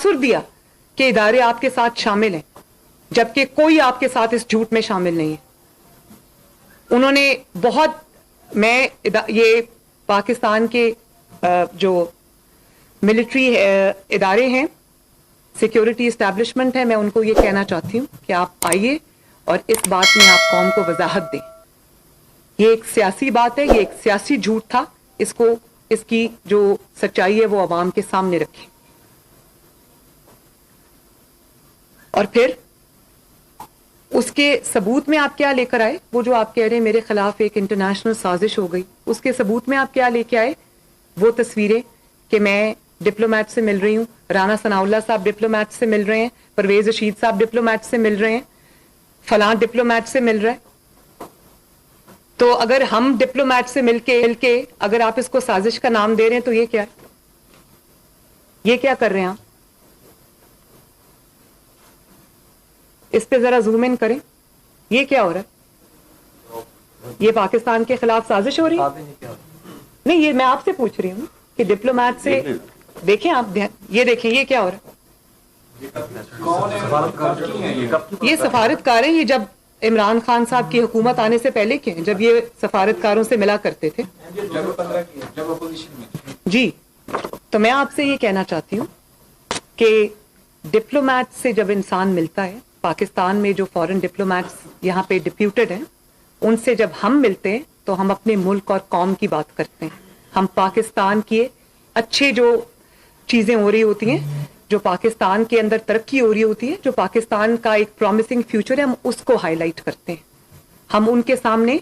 تاثر دیا کہ ادارے آپ کے ساتھ شامل ہیں، جبکہ کوئی آپ کے ساتھ اس جھوٹ میں شامل نہیں ہے۔ انہوں نے بہت، میں یہ پاکستان کے جو ملٹری ادارے ہیں، سیکیورٹی اسٹیبلشمنٹ ہے، میں ان کو یہ کہنا چاہتی ہوں کہ آپ آئیے اور اس بات میں آپ قوم کو وضاحت دیں۔ یہ ایک سیاسی بات ہے، یہ ایک سیاسی جھوٹ تھا، اس کی جو سچائی ہے وہ عوام کے سامنے رکھیں۔ اور پھر اس کے ثبوت میں آپ کیا لے کر آئے؟ وہ جو آپ کہہ رہے ہیں میرے خلاف ایک انٹرنیشنل سازش ہو گئی، اس کے ثبوت میں آپ کیا لے کے آئے؟ وہ تصویریں کہ میں ڈپلومیٹ سے مل رہی ہوں، رانا ثناء اللہ صاحب ڈپلومیٹ سے مل رہے ہیں، پرویز رشید صاحب ڈپلومیٹ سے مل رہے ہیں، فلاں ڈپلومیٹ سے مل رہا ہے۔ تو اگر ہم ڈپلومیٹ سے مل کے اگر آپ اس کو سازش کا نام دے رہے ہیں تو یہ کیا ہے؟ یہ کیا کر رہے ہیں آپ؟ اس پہ ذرا زوم ان کریں، یہ کیا ہو رہا ہے؟ یہ پاکستان کے خلاف سازش ہو رہی ہے؟ نہیں، یہ میں آپ سے پوچھ رہی ہوں کہ ڈپلومیٹ سے دیکھیں آپ، یہ دیکھیں یہ کیا ہو رہا ہے؟ یہ سفارتکار ہیں، یہ جب عمران خان صاحب کی حکومت آنے سے پہلے کے ہیں، جب یہ سفارتکاروں سے ملا کرتے تھے۔ جی، تو میں آپ سے یہ کہنا چاہتی ہوں کہ ڈپلومیٹ سے جب انسان ملتا ہے، پاکستان میں جو فورن ڈپلومیٹس یہاں پہ ڈپیوٹڈ ہیں، ان سے جب ہم ملتے ہیں تو ہم اپنے ملک اور قوم کی بات کرتے ہیں، ہم پاکستان کے اچھے جو چیزیں ہو رہی ہوتی ہیں، جو پاکستان کے اندر ترقی ہو رہی ہوتی ہے، جو پاکستان کا ایک پرومسنگ فیوچر ہے، ہم اس کو ہائی لائٹ کرتے ہیں۔ ہم ان کے سامنے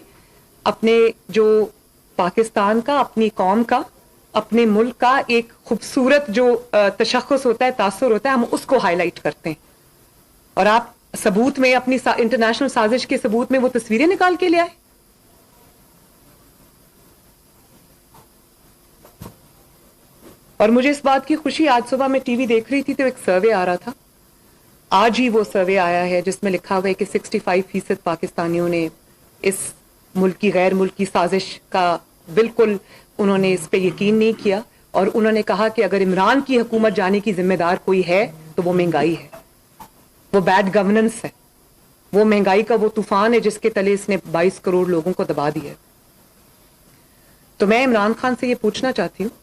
اپنے جو پاکستان کا، اپنی قوم کا، اپنے ملک کا ایک خوبصورت جو تشخص ہوتا ہے، تاثر ہوتا ہے، ہم اس کو ہائی لائٹ کرتے ہیں۔ اور آپ ثبوت میں اپنی انٹرنیشنل سازش کے ثبوت میں وہ تصویریں نکال کے لے آئے۔ اور مجھے اس بات کی خوشی، آج صبح میں ٹی وی دیکھ رہی تھی تو ایک سروے آ رہا تھا، آج ہی وہ سروے آیا ہے جس میں لکھا ہوا ہے کہ 65% پاکستانیوں نے اس ملک کی غیر ملکی سازش کا بالکل انہوں نے اس پہ یقین نہیں کیا، اور انہوں نے کہا کہ اگر عمران کی حکومت جانے کی ذمہ دار کوئی ہے تو وہ مہنگائی ہے، وہ بیڈ گورننس ہے، وہ مہنگائی کا وہ طوفان ہے جس کے تلے اس نے 22 کروڑ لوگوں کو دبا دیا ہے۔ تو میں عمران خان سے یہ پوچھنا چاہتی ہوں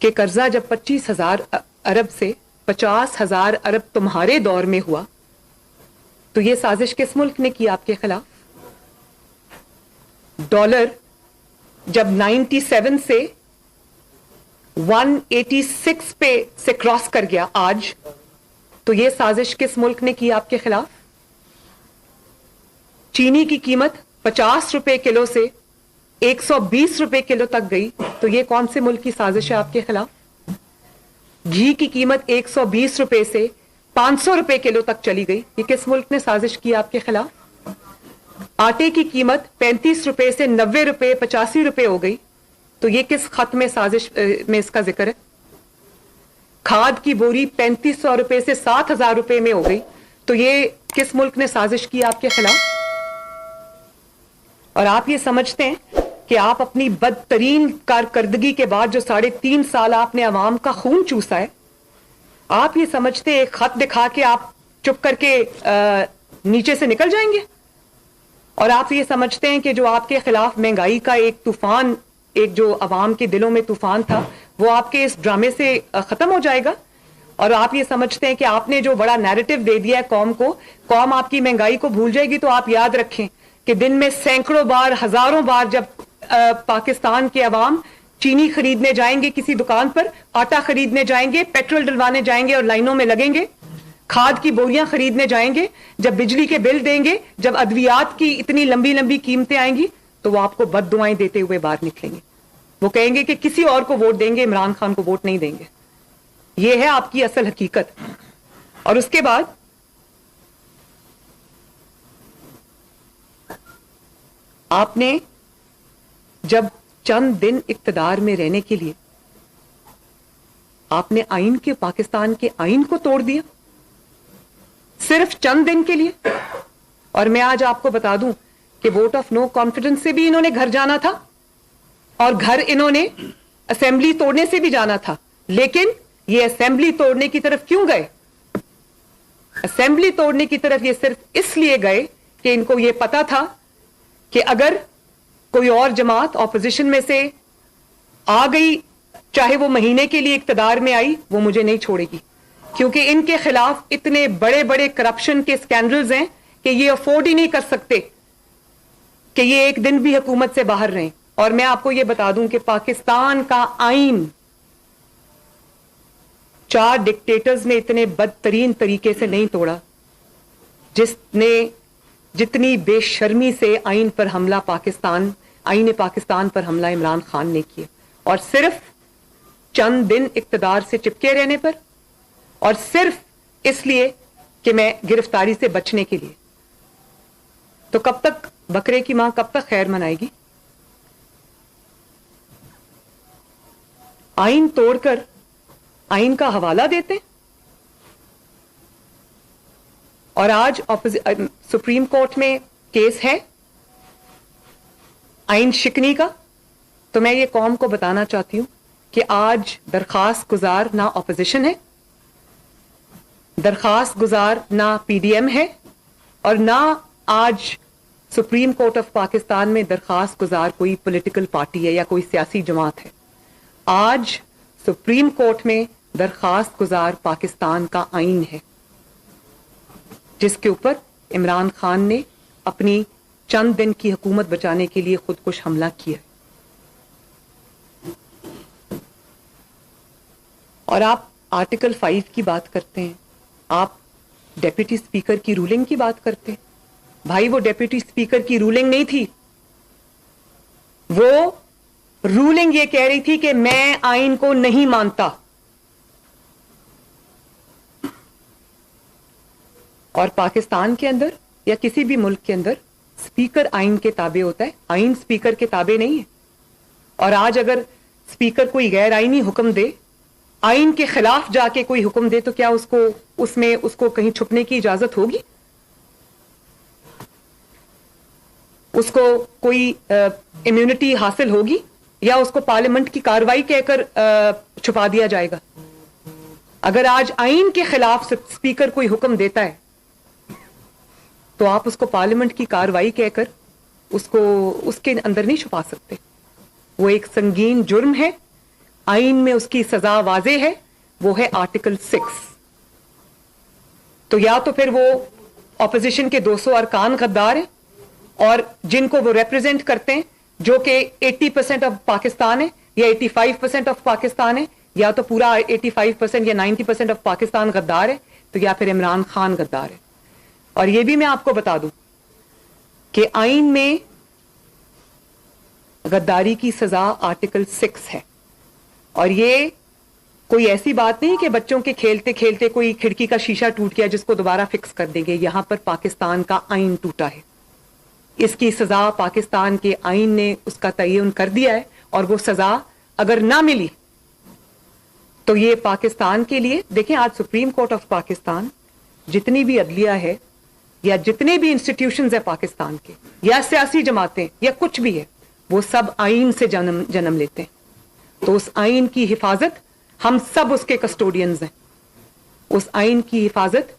کہ قرضہ جب 25,000 ارب سے 50,000 ارب تمہارے دور میں ہوا تو یہ سازش کس ملک نے کی آپ کے خلاف؟ ڈالر جب 97 سے 186 پہ سے کراس کر گیا آج، تو یہ سازش کس ملک نے کی آپ کے خلاف؟ چینی کی قیمت 50 روپے کلو سے 120 روپے کلو تک گئی، تو یہ کون سے ملک کی سازش ہے آپ کے خلاف؟ گھی کی قیمت 120 روپے سے 500 روپے کلو تک چلی گئی، یہ کس ملک نے سازش کی آپ کے خلاف؟ آٹے کی قیمت 35 روپے سے 90 روپے 85 روپے ہو گئی، تو یہ کس خط میں سازش میں اس کا ذکر ہے؟ کھاد کی بوری 3500 روپے سے 7,000 روپے میں ہو گئی، تو یہ کس ملک نے سازش کی آپ کے خلاف؟ اور آپ یہ سمجھتے ہیں کہ آپ اپنی بدترین کارکردگی کے بعد جو 3.5 سال آپ نے عوام کا خون چوسا ہے، آپ یہ سمجھتے ہیں ایک خط دکھا کے آپ چپ کر کے نیچے سے نکل جائیں گے؟ اور آپ یہ سمجھتے ہیں کہ جو آپ کے خلاف مہنگائی کا ایک طوفان، ایک جو عوام کے دلوں میں طوفان تھا، وہ آپ کے اس ڈرامے سے ختم ہو جائے گا؟ اور آپ یہ سمجھتے ہیں کہ آپ نے جو بڑا نیریٹو دے دیا ہے قوم کو، قوم آپ کی مہنگائی کو بھول جائے گی؟ تو آپ یاد رکھیں کہ دن میں سینکڑوں بار، ہزاروں بار جب پاکستان کے عوام چینی خریدنے جائیں گے کسی دکان پر، آٹا خریدنے جائیں گے، پیٹرول ڈلوانے جائیں گے اور لائنوں میں لگیں گے، کھاد کی بوریاں خریدنے جائیں گے، جب بجلی کے بل دیں گے، جب ادویات کی اتنی لمبی لمبی قیمتیں آئیں گی، تو وہ آپ کو بد دعائیں دیتے ہوئے باہر نکلیں گے۔ وہ کہیں گے کہ کسی اور کو ووٹ دیں گے، عمران خان کو ووٹ نہیں دیں گے۔ یہ ہے آپ کی اصل حقیقت۔ اور اس کے بعد آپ نے جب چند دن اقتدار میں رہنے کے لیے آپ نے آئین کے، پاکستان کے آئین کو توڑ دیا، صرف چند دن کے لیے۔ اور میں آج آپ کو بتا دوں کہ ووٹ آف نو کانفیڈنس سے بھی انہوں نے گھر جانا تھا، اور گھر انہوں نے اسمبلی توڑنے سے بھی جانا تھا، لیکن یہ اسمبلی توڑنے کی طرف کیوں گئے؟ اسمبلی توڑنے کی طرف یہ صرف اس لیے گئے کہ ان کو یہ پتا تھا کہ اگر کوئی اور جماعت اپوزیشن میں سے آ گئی، چاہے وہ مہینے کے لیے اقتدار میں آئی، وہ مجھے نہیں چھوڑے گی، کیونکہ ان کے خلاف اتنے بڑے بڑے کرپشن کے سکینڈلز ہیں کہ یہ افورڈ ہی نہیں کر سکتے کہ یہ ایک دن بھی حکومت سے باہر رہیں۔ اور میں آپ کو یہ بتا دوں کہ پاکستان کا آئین 4 ڈکٹیٹرز نے اتنے بدترین طریقے سے نہیں توڑا جس نے جتنی بے شرمی سے آئین پاکستان پر حملہ عمران خان نے کیا، اور صرف چند دن اقتدار سے چپکے رہنے پر، اور صرف اس لیے کہ میں گرفتاری سے بچنے کے لیے۔ تو کب تک بکرے کی ماں کب تک خیر منائے گی؟ آئین توڑ کر آئین کا حوالہ دیتے، اور آج سپریم کورٹ میں کیس ہے آئین شکنی کا۔ تو میں یہ قوم کو بتانا چاہتی ہوں کہ آج درخواست گزار نہ اپوزیشن ہے، درخواست گزار نہ پی ڈی ایم ہے، اور نہ آج سپریم کورٹ آف پاکستان میں درخواست گزار کوئی پولیٹیکل پارٹی ہے یا کوئی سیاسی جماعت ہے۔ آج سپریم کورٹ میں درخواست گزار پاکستان کا آئین ہے، جس کے اوپر عمران خان نے اپنی چند دن کی حکومت بچانے کے لیے خودکش حملہ کیا۔ اور آپ آرٹیکل 5 کی بات کرتے ہیں، آپ ڈیپٹی اسپیکر کی رولنگ کی بات کرتے ہیں۔ بھائی وہ ڈیپٹی اسپیکر کی رولنگ نہیں تھی، وہ رولنگ یہ کہہ رہی تھی کہ میں آئین کو نہیں مانتا، اور پاکستان کے اندر یا کسی بھی ملک کے اندر اسپیکر آئین کے تابع ہوتا ہے، آئین اسپیکر کے تابع نہیں ہے۔ اور آج اگر اسپیکر کوئی غیر آئینی حکم دے، آئین کے خلاف جا کے کوئی حکم دے، تو کیا اس کو کہیں چھپنے کی اجازت ہوگی؟ اس کو کوئی امیونٹی حاصل ہوگی، یا اس کو پارلیمنٹ کی کارروائی کہہ کر چھپا دیا جائے گا؟ اگر آج آئین کے خلاف اسپیکر کوئی حکم دیتا ہے تو آپ اس کو پارلیمنٹ کی کارروائی کہہ کر اس کے اندر نہیں چھپا سکتے۔ وہ ایک سنگین جرم ہے، آئین میں اس کی سزا واضح ہے، وہ ہے آرٹیکل 6۔ تو یا تو پھر وہ اپوزیشن کے 200 ارکان غدار ہیں، اور جن کو وہ ریپرزینٹ کرتے ہیں، جو کہ 80% آف پاکستان ہے یا 85% آف پاکستان ہے، یا تو پورا 85% یا 90% آف پاکستان غدار ہے، تو یا پھر عمران خان غدار ہے۔ اور یہ بھی میں آپ کو بتا دوں کہ آئین میں غداری کی سزا آرٹیکل 6 ہے، اور یہ کوئی ایسی بات نہیں کہ بچوں کے کھیلتے کھیلتے کوئی کھڑکی کا شیشہ ٹوٹ گیا جس کو دوبارہ فکس کر دیں گے۔ یہاں پر پاکستان کا آئین ٹوٹا ہے، اس کی سزا پاکستان کے آئین نے اس کا تعین کر دیا ہے، اور وہ سزا اگر نہ ملی تو یہ پاکستان کے لیے، دیکھیں آج سپریم کورٹ آف پاکستان، جتنی بھی عدلیہ ہے یا جتنے بھی انسٹیٹیوشنز ہیں پاکستان کے، یا سیاسی جماعتیں یا کچھ بھی ہے، وہ سب آئین سے جنم لیتے ہیں۔ تو اس آئین کی حفاظت ہم سب اس کے کسٹوڈینز ہیں، اس آئین کی حفاظت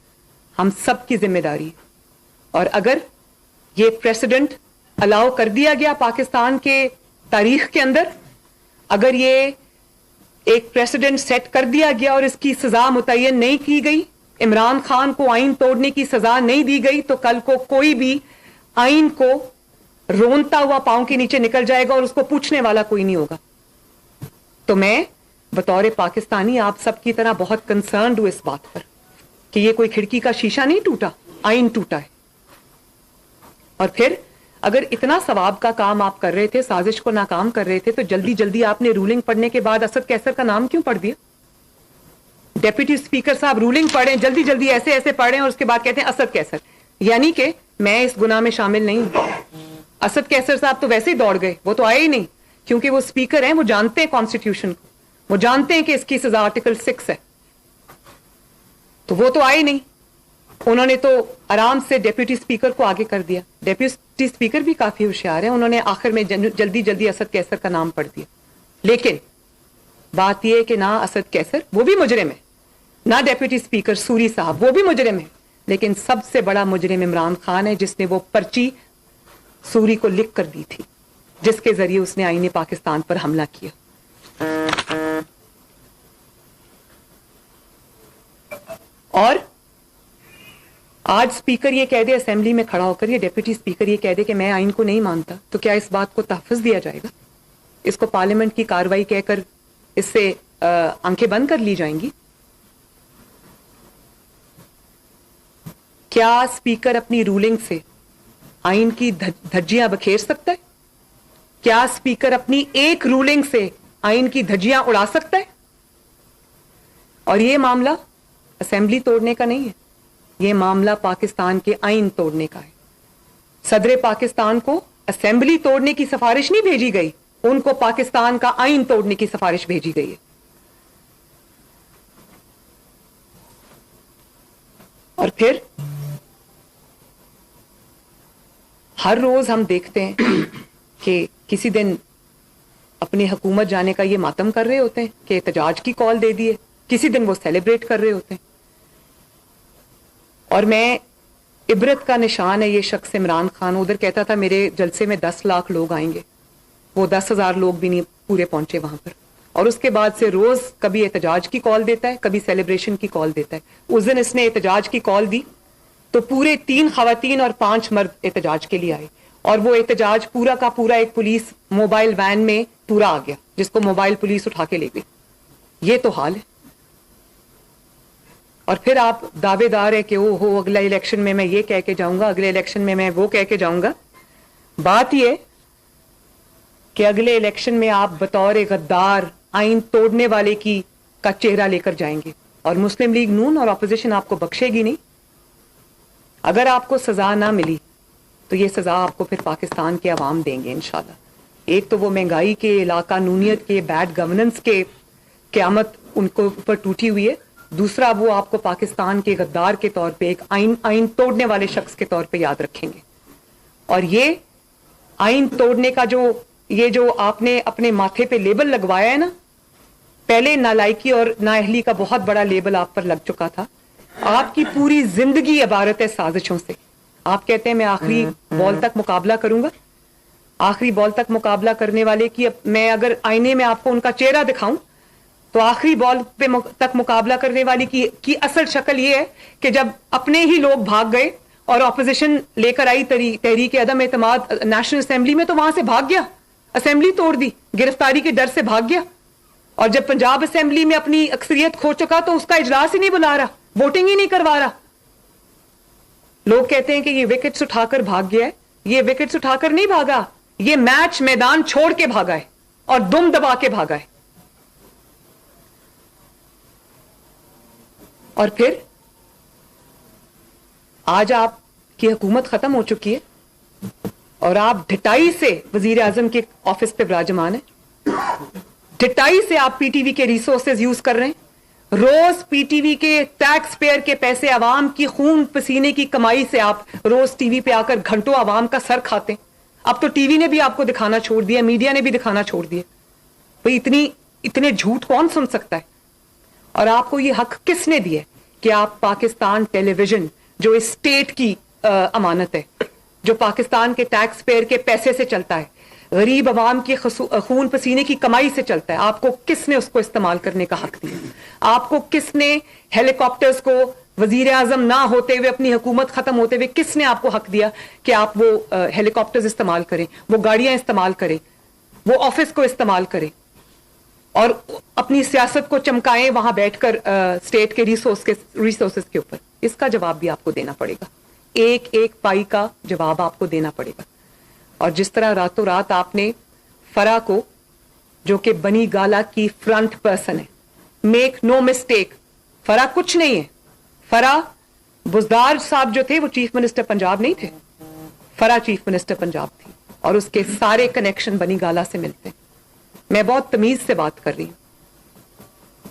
ہم سب کی ذمہ داری ہے۔ اور اگر یہ پریسیڈنٹ الاؤ کر دیا گیا پاکستان کے تاریخ کے اندر، اگر یہ ایک پریسیڈنٹ سیٹ کر دیا گیا اور اس کی سزا متعین نہیں کی گئی، عمران خان کو آئین توڑنے کی سزا نہیں دی گئی، تو کل کو کوئی بھی آئین کو رونتا ہوا پاؤں کے نیچے نکل جائے گا اور اس کو پوچھنے والا کوئی نہیں ہوگا۔ تو میں بطور پاکستانی آپ سب کی طرح بہت کنسرنڈ ہوں اس بات پر کہ یہ کوئی کھڑکی کا شیشہ نہیں ٹوٹا، آئین ٹوٹا ہے۔ اور پھر اگر اتنا ثواب کا کام آپ کر رہے تھے، سازش کو ناکام کر رہے تھے، تو جلدی جلدی آپ نے رولنگ پڑھنے کے بعد اسد کیسر کا نام کیوں پڑھ دیا؟ ڈیپٹی اسپیکر صاحب رولنگ پڑھیں، جلدی جلدی ایسے پڑھیں، اور اس کے بعد کہتے ہیں اسد کیسر، یعنی کہ میں اس گناہ میں شامل نہیں ہوں۔ اسد کیسر صاحب تو ویسے ہی دوڑ گئے، وہ تو آئے ہی نہیں، کیونکہ وہ اسپیکر ہیں، وہ جانتے ہیں کانسٹیٹیوشن کو، وہ جانتے ہیں کہ اس کی سزا آرٹیکل 6 ہے، تو وہ تو آئے نہیں۔ انہوں نے تو آرام سے ڈیپٹی اسپیکر کو آگے کر دیا۔ ڈیپٹی اسپیکر بھی کافی ہوشیار ہیں، انہوں نے آخر میں جلدی جلدی اسد کیسر کا نام پڑھ دیا۔ لیکن بات یہ ہے کہ نہ اسد کیسر وہ بھی مجرم ہے, نہ ڈیپٹی اسپیکر سوری صاحب وہ بھی مجرم ہے, لیکن سب سے بڑا مجرم عمران خان ہے, جس نے وہ پرچی سوری کو لکھ کر دی تھی جس کے ذریعے اس نے آئین پاکستان پر حملہ کیا. اور آج اسپیکر یہ کہہ دے اسمبلی میں کھڑا ہو کر, یہ ڈیپٹی اسپیکر یہ کہہ دے کہ میں آئین کو نہیں مانتا, تو کیا اس بات کو تحفظ دیا جائے گا؟ اس کو پارلیمنٹ کی کارروائی کہہ کر اس سے آنکھیں بند کر لی جائیں گی؟ کیا اسپیکر اپنی رولنگ سے آئین کی دھجیاں بکھیر سکتا ہے؟ کیا اسپیکر اپنی ایک رولنگ سے آئین کی دھجیاں اڑا سکتا ہے؟ اور یہ معاملہ اسمبلی توڑنے کا نہیں ہے, یہ معاملہ پاکستان کے آئین توڑنے کا ہے. صدر پاکستان کو اسمبلی توڑنے کی سفارش نہیں بھیجی گئی, ان کو پاکستان کا آئین توڑنے کی سفارش بھیجی گئی ہے. اور پھر ہر روز ہم دیکھتے ہیں کہ کسی دن اپنی حکومت جانے کا یہ ماتم کر رہے ہوتے ہیں کہ احتجاج کی کال دے دیے, کسی دن وہ سیلیبریٹ کر رہے ہوتے ہیں. اور میں عبرت کا نشان ہے یہ شخص عمران خان, ادھر کہتا تھا میرے جلسے میں 10 لاکھ لوگ آئیں گے, وہ 10,000 لوگ بھی نہیں پورے پہنچے وہاں پر. اور اس کے بعد سے روز کبھی احتجاج کی کال دیتا ہے, کبھی سیلیبریشن کی کال دیتا ہے. اس دن اس نے احتجاج کی کال دی تو پورے 3 خواتین اور 5 مرد احتجاج کے لیے آئے, اور وہ احتجاج پورا کا پورا ایک پولیس موبائل وین میں پورا آ گیا, جس کو موبائل پولیس اٹھا کے لے گئی. یہ تو حال ہے. اور پھر آپ دعوے دار ہے کہ او ہو اگلا الیکشن میں یہ کہہ کے جاؤں گا, اگلے الیکشن میں وہ کہہ کے جاؤں گا. بات یہ کہ اگلے الیکشن میں آپ بطور غدار آئین توڑنے والے کا چہرہ لے کر جائیں گے, اور مسلم لیگ نون اور اپوزیشن آپ کو بخشے گی نہیں. اگر آپ کو سزا نہ ملی تو یہ سزا آپ کو پھر پاکستان کے عوام دیں گے انشاءاللہ. ایک تو وہ مہنگائی کے, لا قانونیت کے, بیڈ گورننس کے قیامت ان کو اوپر ٹوٹی ہوئی ہے. دوسرا وہ آپ کو پاکستان کے غدار کے طور پہ, ایک آئین توڑنے والے شخص کے طور پہ یاد رکھیں گے. اور یہ آئین توڑنے کا جو آپ نے اپنے ماتھے پہ لیبل لگوایا ہے نا, پہلے نالائکی اور نااہلی کا بہت بڑا لیبل آپ پر لگ چکا تھا. آپ کی پوری زندگی عبارت ہے سازشوں سے. آپ کہتے ہیں میں آخری بال تک مقابلہ کروں گا. آخری بال تک مقابلہ کرنے والے کی میں اگر آئینے میں آپ کو ان کا چہرہ دکھاؤں تو آخری بال پہ تک مقابلہ کرنے والی کی اصل شکل یہ ہے کہ جب اپنے ہی لوگ بھاگ گئے اور اپوزیشن لے کر آئی تحریک عدم اعتماد نیشنل اسمبلی میں, تو وہاں سے بھاگ گیا, اسمبلی توڑ دی, گرفتاری کے ڈر سے بھاگ گیا. اور جب پنجاب اسمبلی میں اپنی اکثریت کھو چکا تو اس کا اجلاس ہی نہیں بلا رہا, ووٹنگ ہی نہیں کروا رہا. لوگ کہتے ہیں کہ یہ وکٹس اٹھا کر بھاگ گیا ہے. یہ وکٹس اٹھا کر نہیں بھاگا, یہ میچ میدان چھوڑ کے بھاگا ہے اور دم دبا کے بھاگا ہے. اور پھر آج آپ کی حکومت ختم ہو چکی ہے اور آپ ڈھٹائی سے وزیر اعظم کے آفس پہ براجمان ہیں. ڈھٹائی سے آپ پی ٹی وی کے ریسورسز یوز کر رہے ہیں. روز پی ٹی وی کے ٹیکس پیئر کے پیسے, عوام کی خون پسینے کی کمائی سے آپ روز ٹی وی پہ آ کر گھنٹوں عوام کا سر کھاتے ہیں. اب تو ٹی وی نے بھی آپ کو دکھانا چھوڑ دیا, میڈیا نے بھی دکھانا چھوڑ دیا. بھئی اتنے جھوٹ کون سن سکتا ہے؟ اور آپ کو یہ حق کس نے دیا کہ آپ پاکستان ٹیلی ویژن جو اسٹیٹ کی امانت ہے, جو پاکستان کے ٹیکس پیئر کے پیسے سے چلتا ہے, غریب عوام کی خون پسینے کی کمائی سے چلتا ہے, آپ کو کس نے اس کو استعمال کرنے کا حق دیا؟ آپ کو کس نے ہیلی کاپٹرز کو وزیر اعظم نہ ہوتے ہوئے, اپنی حکومت ختم ہوتے ہوئے, کس نے آپ کو حق دیا کہ آپ وہ ہیلی کاپٹرز استعمال کریں, وہ گاڑیاں استعمال کریں, وہ آفس کو استعمال کریں اور اپنی سیاست کو چمکائیں وہاں بیٹھ کر اسٹیٹ کے ریسورسز کے اوپر؟ اس کا جواب بھی آپ کو دینا پڑے گا. ایک ایک پائی کا جواب آپ کو دینا پڑے گا. اور جس طرح راتوں رات آپ نے فرا کو, جو کہ بنی گالا کی فرنٹ پرسن ہے, میک نو مسٹیک, فرا کچھ نہیں ہے. فرا بزدار صاحب جو تھے وہ چیف منسٹر پنجاب نہیں تھے, فرا چیف منسٹر پنجاب تھی, اور اس کے سارے کنیکشن بنی گالا سے ملتے ہیں. میں بہت تمیز سے بات کر رہی ہوں,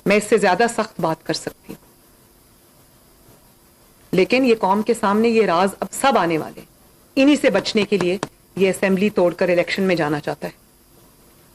میں اس سے زیادہ سخت بات کر سکتی ہوں, لیکن یہ قوم کے سامنے یہ راز اب سب آنے والے. انہی سے بچنے کے لیے یہ اسمبلی توڑ کر الیکشن میں جانا چاہتا ہے.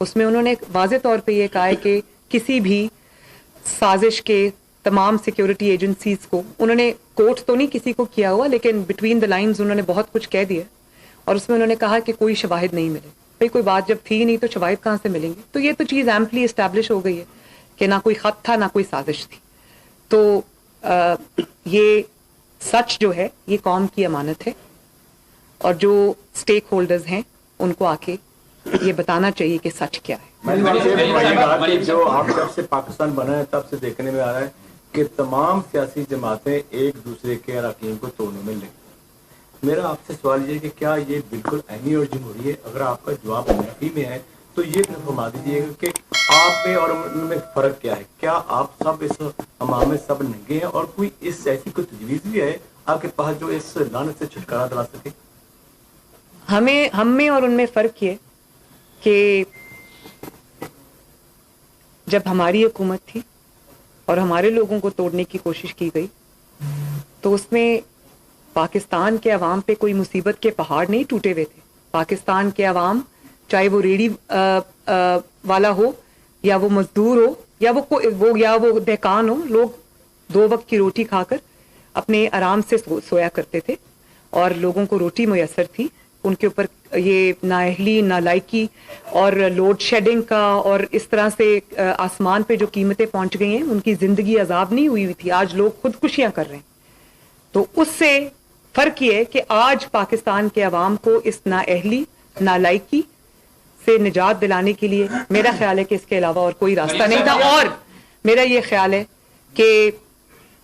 اس میں انہوں نے واضح طور پہ یہ کہا ہے کہ کسی بھی سازش کے تمام سیکیورٹی ایجنسیز کو, انہوں نے کوٹ تو نہیں کسی کو کیا ہوا لیکن بٹوین دا لائنز انہوں نے بہت کچھ کہہ دیا, اور اس میں انہوں نے کہا کہ کوئی شواہد نہیں ملے. بھائی کوئی بات جب تھی نہیں تو شواہد کہاں سے ملیں گے؟ تو یہ تو چیز ایمپلی اسٹیبلش ہو گئی ہے کہ نہ کوئی خط تھا نہ کوئی سازش تھی. تو یہ سچ جو ہے یہ قوم کی امانت ہے, اور جو اسٹیک ہولڈرز ہیں ان کو آ کے یہ بتانا چاہیے کہ سچ کیا ہے. جو آپ جب سے پاکستان بنا ہے تب سے دیکھنے میں آ رہا ہے کہ تمام سیاسی جماعتیں ایک دوسرے کے اراکین کو توڑنے میں لگی. میرا آپ سے سوال یہ کہ کیا یہ بالکل عینی اور جمہوری ہے؟ اگر آپ کا جواب منفی میں ہے تو یہ فرما دیجیے گا کہ آپ میں اور ان میں فرق کیا ہے. کیا آپ سب اس امام میں سب ننگے ہیں, اور کوئی اس ایسی کوئی تجویز بھی ہے آپ کے پاس جو اس لعنت سے چھٹکارا دلا سکے؟ ہم میں اور ان میں فرق یہ کہ جب ہماری حکومت تھی اور ہمارے لوگوں کو توڑنے کی کوشش کی گئی تو اس میں پاکستان کے عوام پہ کوئی مصیبت کے پہاڑ نہیں ٹوٹے ہوئے تھے. پاکستان کے عوام چاہے وہ ریڑھی والا ہو یا وہ مزدور ہو یا وہ دہقان ہو, لوگ 2 وقت کی روٹی کھا کر اپنے آرام سے سویا کرتے تھے اور لوگوں کو روٹی میسر تھی. ان کے اوپر یہ نااہلی, نالائکی اور لوڈ شیڈنگ کا اور اس طرح سے آسمان پہ جو قیمتیں پہنچ گئی ہیں ان کی زندگی عذاب نہیں ہوئی تھی. آج لوگ خودکشیاں کر رہے ہیں. تو اس سے فرق یہ ہے کہ آج پاکستان کے عوام کو اس نااہلی, نالائکی سے نجات دلانے کے لیے میرا خیال ہے کہ اس کے علاوہ اور کوئی راستہ نہیں تھا. اور میرا یہ خیال ہے کہ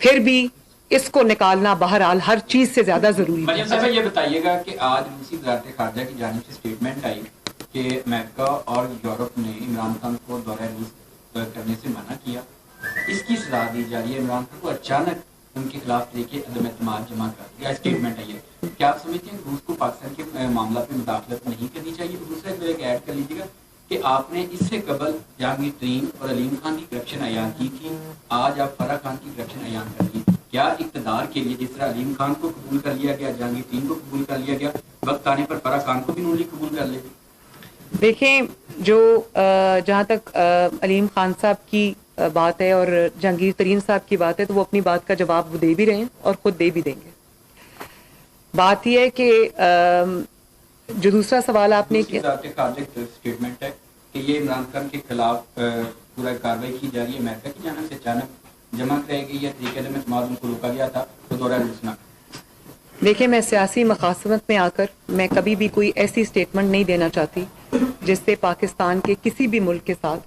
پھر بھی اس کو نکالنا بہرحال ہر چیز سے زیادہ ضروری ہے. مریم صاحب یہ بتائیے گا کہ آج روسی وزارت خارجہ کی جانب سے اسٹیٹمنٹ آئی کہ امریکہ اور یورپ نے عمران خان کو دورہ روس کرنے سے منع کیا, اس کی سزا دی جا رہی ہے. عمران خان کو اچانک ان کے خلاف لے کے عدم اعتماد جمع کر دیا, اسٹیٹمنٹ آئی ہے. کیا آپ سمجھتے ہیں کہ روس کو پاکستان کے معاملہ پہ مداخلت نہیں کرنی چاہیے؟ دوسرا ایک ایڈ کر لیجیے گا کہ آپ نے اس سے قبل جہانگیر ترین اور علیم خان کی کرپشن عیان کی تھی, آج آپ فرح خان کی کرپشن عیان کر لی. کیا اقتدار کے لیے جس طرح علیم خان کو قبول کر لیا گیا, جہانگیر ترین کو قبول کر لیا گیا, وقت آنے پر فرح خان کو بھی نون لیگ قبول کر لے گی؟ دیکھیں, جو جہاں تک علیم خان صاحب کی بات ہے اور جہانگیر ترین صاحب کی بات ہے تو وہ اپنی بات کا جواب وہ دے بھی رہے ہیں اور خود دے بھی دیں گے. بات یہ ہے کہ جو دوسرا سوال آپ نے کیا, اسٹیٹمنٹ ہے کہ یہ عمران خان کے خلاف پورا کارروائی کی جا رہی ہے, امریکہ کی جانب سے اچانک جمع کرے گی یا طریقے میں اعتماد ان کو روکا گیا تھا تو دورہ روس نہ. دیکھیں, میں سیاسی مخاصمت میں آ کر میں کبھی بھی کوئی ایسی اسٹیٹمنٹ نہیں دینا چاہتی جس سے پاکستان کے کسی بھی ملک کے ساتھ